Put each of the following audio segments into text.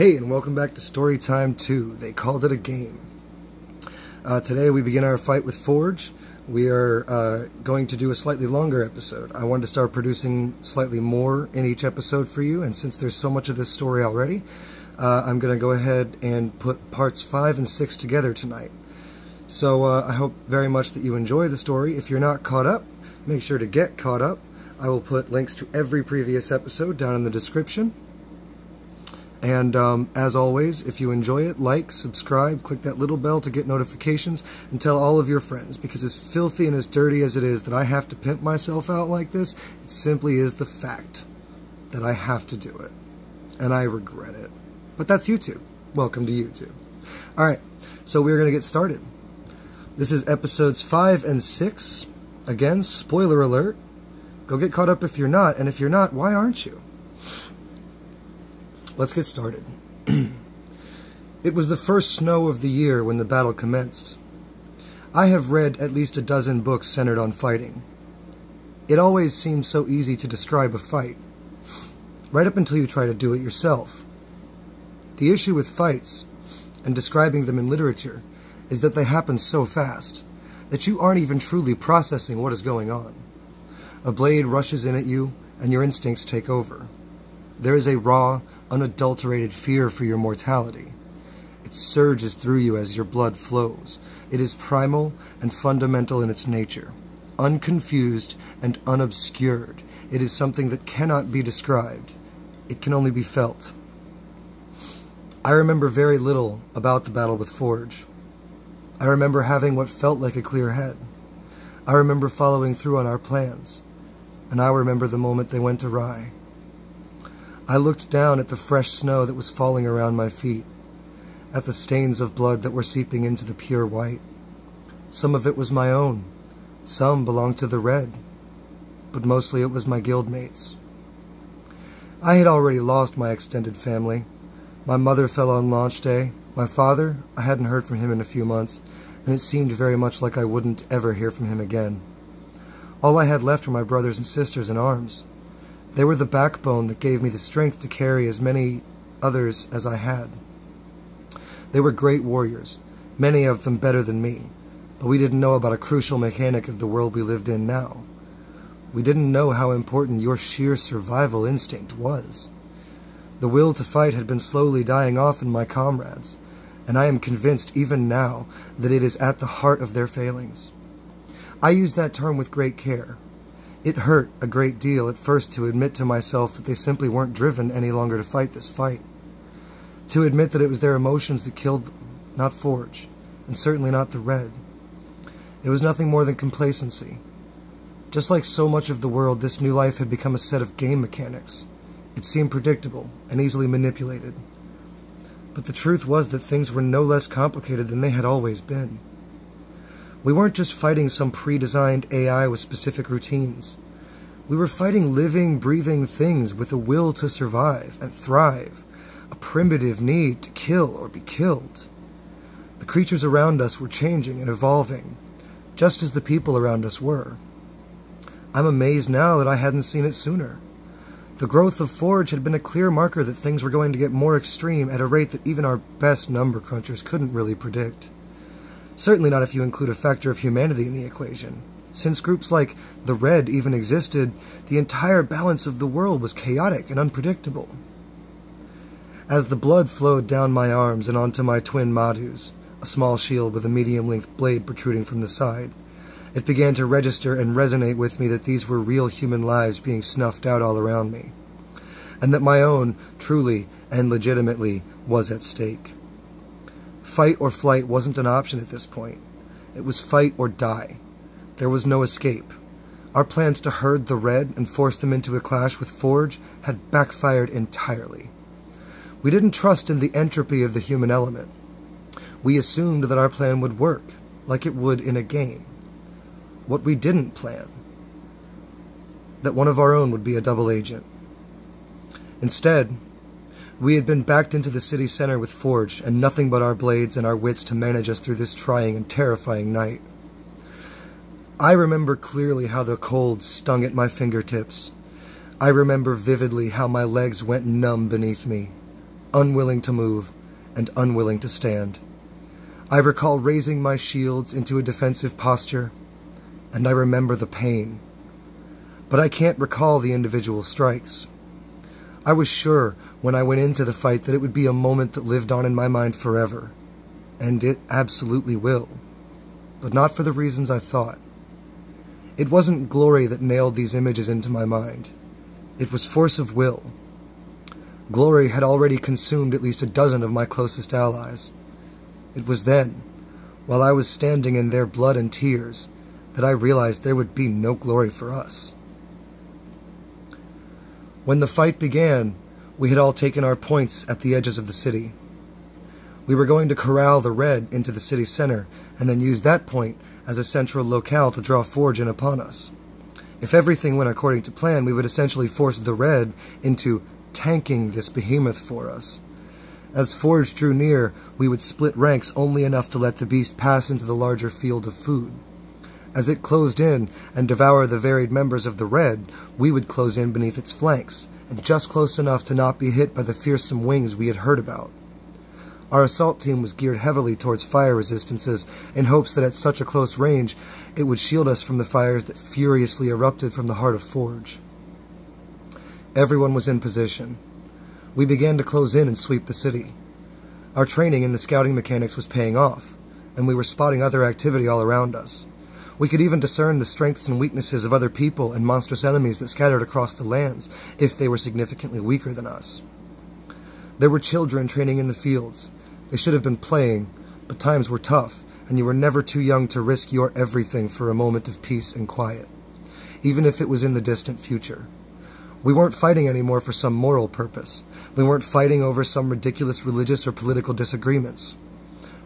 Hey, and welcome back to Storytime 2. They called it a game. Today we begin our fight with Forge. We are going to do a slightly longer episode. I wanted to start producing slightly more in each episode for you, and since there's so much of this story already, I'm going to go ahead and put parts 5 and 6 together tonight. So I hope very much that you enjoy the story. If you're not caught up, make sure to get caught up. I will put links to every previous episode down in the description. And as always, if you enjoy it, like, subscribe, click that little bell to get notifications, and tell all of your friends, because as filthy and as dirty as it is that I have to pimp myself out like this, it simply is the fact that I have to do it. And I regret it. But that's YouTube. Welcome to YouTube. Alright, so we're going to get started. This is episodes 5 and 6. Again, spoiler alert. Go get caught up if you're not, and if you're not, why aren't you? Let's get started. It was the first snow of the year when the battle commenced. I have read at least a dozen books centered on fighting. It always seems so easy to describe a fight, right up until you try to do it yourself. The issue with fights, and describing them in literature, is that they happen so fast that you aren't even truly processing what is going on. A blade rushes in at you, and your instincts take over. There is a raw, unadulterated fear for your mortality. It surges through you as your blood flows. It is primal and fundamental in its nature, unconfused and unobscured. It is something that cannot be described. It can only be felt. I remember very little about the battle with Forge. I remember having what felt like a clear head. I remember following through on our plans, and I remember the moment they went awry. I looked down at the fresh snow that was falling around my feet, at the stains of blood that were seeping into the pure white. Some of it was my own, some belonged to the red, but mostly it was my guildmates. I had already lost my extended family. My mother fell on launch day. My father, I hadn't heard from him in a few months, and it seemed very much like I wouldn't ever hear from him again. All I had left were my brothers and sisters in arms. They were the backbone that gave me the strength to carry as many others as I had. They were great warriors, many of them better than me, but we didn't know about a crucial mechanic of the world we lived in now. We didn't know how important your sheer survival instinct was. The will to fight had been slowly dying off in my comrades, and I am convinced even now that it is at the heart of their failings. I use that term with great care. It hurt a great deal at first to admit to myself that they simply weren't driven any longer to fight this fight. To admit that it was their emotions that killed them, not Forge, and certainly not the Red. It was nothing more than complacency. Just like so much of the world, this new life had become a set of game mechanics. It seemed predictable and easily manipulated. But the truth was that things were no less complicated than they had always been. We weren't just fighting some pre-designed AI with specific routines. We were fighting living, breathing things with a will to survive and thrive, a primitive need to kill or be killed. The creatures around us were changing and evolving, just as the people around us were. I'm amazed now that I hadn't seen it sooner. The growth of Forge had been a clear marker that things were going to get more extreme at a rate that even our best number crunchers couldn't really predict. Certainly not if you include a factor of humanity in the equation. Since groups like the Red even existed, the entire balance of the world was chaotic and unpredictable. As the blood flowed down my arms and onto my twin Madhus, a small shield with a medium-length blade protruding from the side, it began to register and resonate with me that these were real human lives being snuffed out all around me, and that my own, truly and legitimately, was at stake. Fight or flight wasn't an option at this point. It was fight or die. There was no escape. Our plans to herd the Red and force them into a clash with Forge had backfired entirely. We didn't trust in the entropy of the human element. We assumed that our plan would work, like it would in a game. What we didn't plan, that one of our own would be a double agent. Instead, we had been backed into the city center with Forge, and nothing but our blades and our wits to manage us through this trying and terrifying night. I remember clearly how the cold stung at my fingertips. I remember vividly how my legs went numb beneath me. unwilling to move and unwilling to stand. I recall raising my shields into a defensive posture, and I remember the pain. But I can't recall the individual strikes. I was sure when I went into the fight that it would be a moment that lived on in my mind forever, and it absolutely will, but not for the reasons I thought. It wasn't glory that nailed these images into my mind. It was force of will. Glory had already consumed at least a dozen of my closest allies. It was then, while I was standing in their blood and tears, that I realized there would be no glory for us. When the fight began, we had all taken our points at the edges of the city. We were going to corral the Red into the city center, and then use that point as a central locale to draw Forge in upon us. If everything went according to plan, we would essentially force the Red into tanking this behemoth for us. As Forge drew near, we would split ranks only enough to let the beast pass into the larger field of food. As it closed in and devoured the varied members of the Red, we would close in beneath its flanks, and just close enough to not be hit by the fearsome wings we had heard about. Our assault team was geared heavily towards fire resistances in hopes that at such a close range, it would shield us from the fires that furiously erupted from the heart of Forge. Everyone was in position. We began to close in and sweep the city. Our training in the scouting mechanics was paying off, and we were spotting other activity all around us. We could even discern the strengths and weaknesses of other people and monstrous enemies that scattered across the lands, if they were significantly weaker than us. There were children training in the fields. They should have been playing, but times were tough, and you were never too young to risk your everything for a moment of peace and quiet, even if it was in the distant future. We weren't fighting anymore for some moral purpose. We weren't fighting over some ridiculous religious or political disagreements.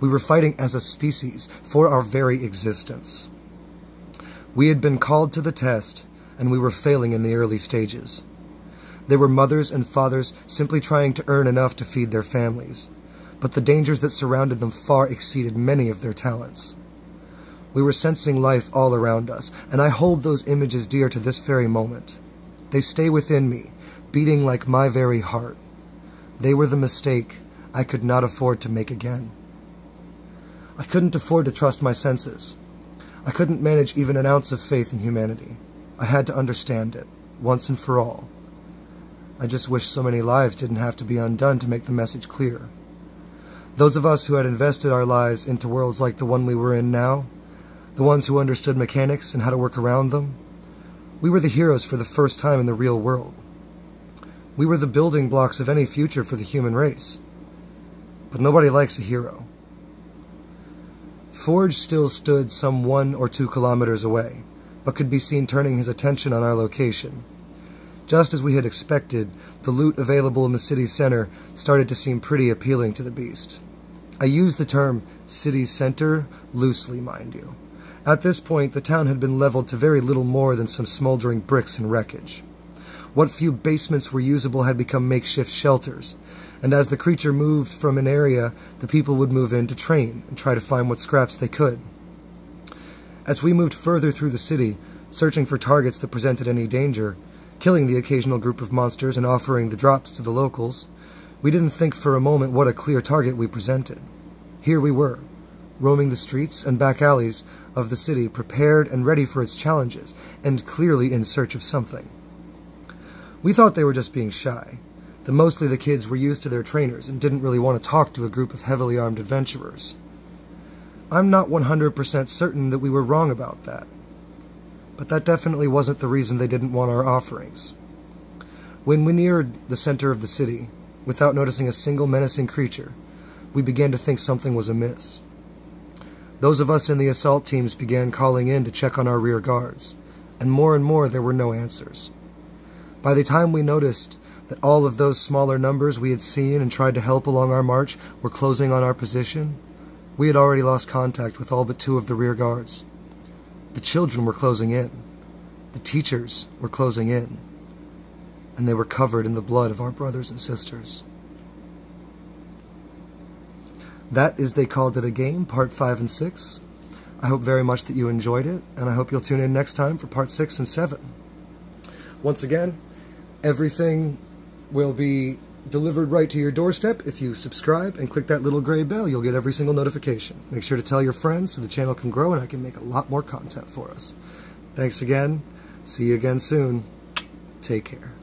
We were fighting as a species for our very existence. We had been called to the test, and we were failing in the early stages. There were mothers and fathers simply trying to earn enough to feed their families, but the dangers that surrounded them far exceeded many of their talents. We were sensing life all around us, and I hold those images dear to this very moment. They stay within me, beating like my very heart. They were the mistake I could not afford to make again. I couldn't afford to trust my senses. I couldn't manage even an ounce of faith in humanity. I had to understand it, once and for all. I just wish so many lives didn't have to be undone to make the message clear. Those of us who had invested our lives into worlds like the one we were in now, the ones who understood mechanics and how to work around them, we were the heroes for the first time in the real world. We were the building blocks of any future for the human race. But nobody likes a hero. Forge still stood some 1 or 2 kilometers away, but could be seen turning his attention on our location. Just as we had expected, the loot available in the city center started to seem pretty appealing to the beast. I use the term city center loosely, mind you. At this point, the town had been leveled to very little more than some smoldering bricks and wreckage. What few basements were usable had become makeshift shelters, and as the creature moved from an area, the people would move in to train and try to find what scraps they could. As we moved further through the city, searching for targets that presented any danger, killing the occasional group of monsters and offering the drops to the locals, we didn't think for a moment what a clear target we presented. Here we were, roaming the streets and back alleys of the city, prepared and ready for its challenges, and clearly in search of something. We thought they were just being shy, that mostly the kids were used to their trainers and didn't really want to talk to a group of heavily armed adventurers. I'm not 100% certain that we were wrong about that, but that definitely wasn't the reason they didn't want our offerings. When we neared the center of the city, without noticing a single menacing creature, we began to think something was amiss. Those of us in the assault teams began calling in to check on our rear guards, and more there were no answers. By the time we noticed that all of those smaller numbers we had seen and tried to help along our march were closing on our position, we had already lost contact with all but 2 of the rear guards. The children were closing in. The teachers were closing in. And they were covered in the blood of our brothers and sisters. That is They Called It a Game, Part 5 and 6. I hope very much that you enjoyed it, and I hope you'll tune in next time for Part 6 and 7. Once again, everything will be delivered right to your doorstep. If you subscribe and click that little gray bell, you'll get every single notification. Make sure to tell your friends so the channel can grow and I can make a lot more content for us. Thanks again. See you again soon. Take care.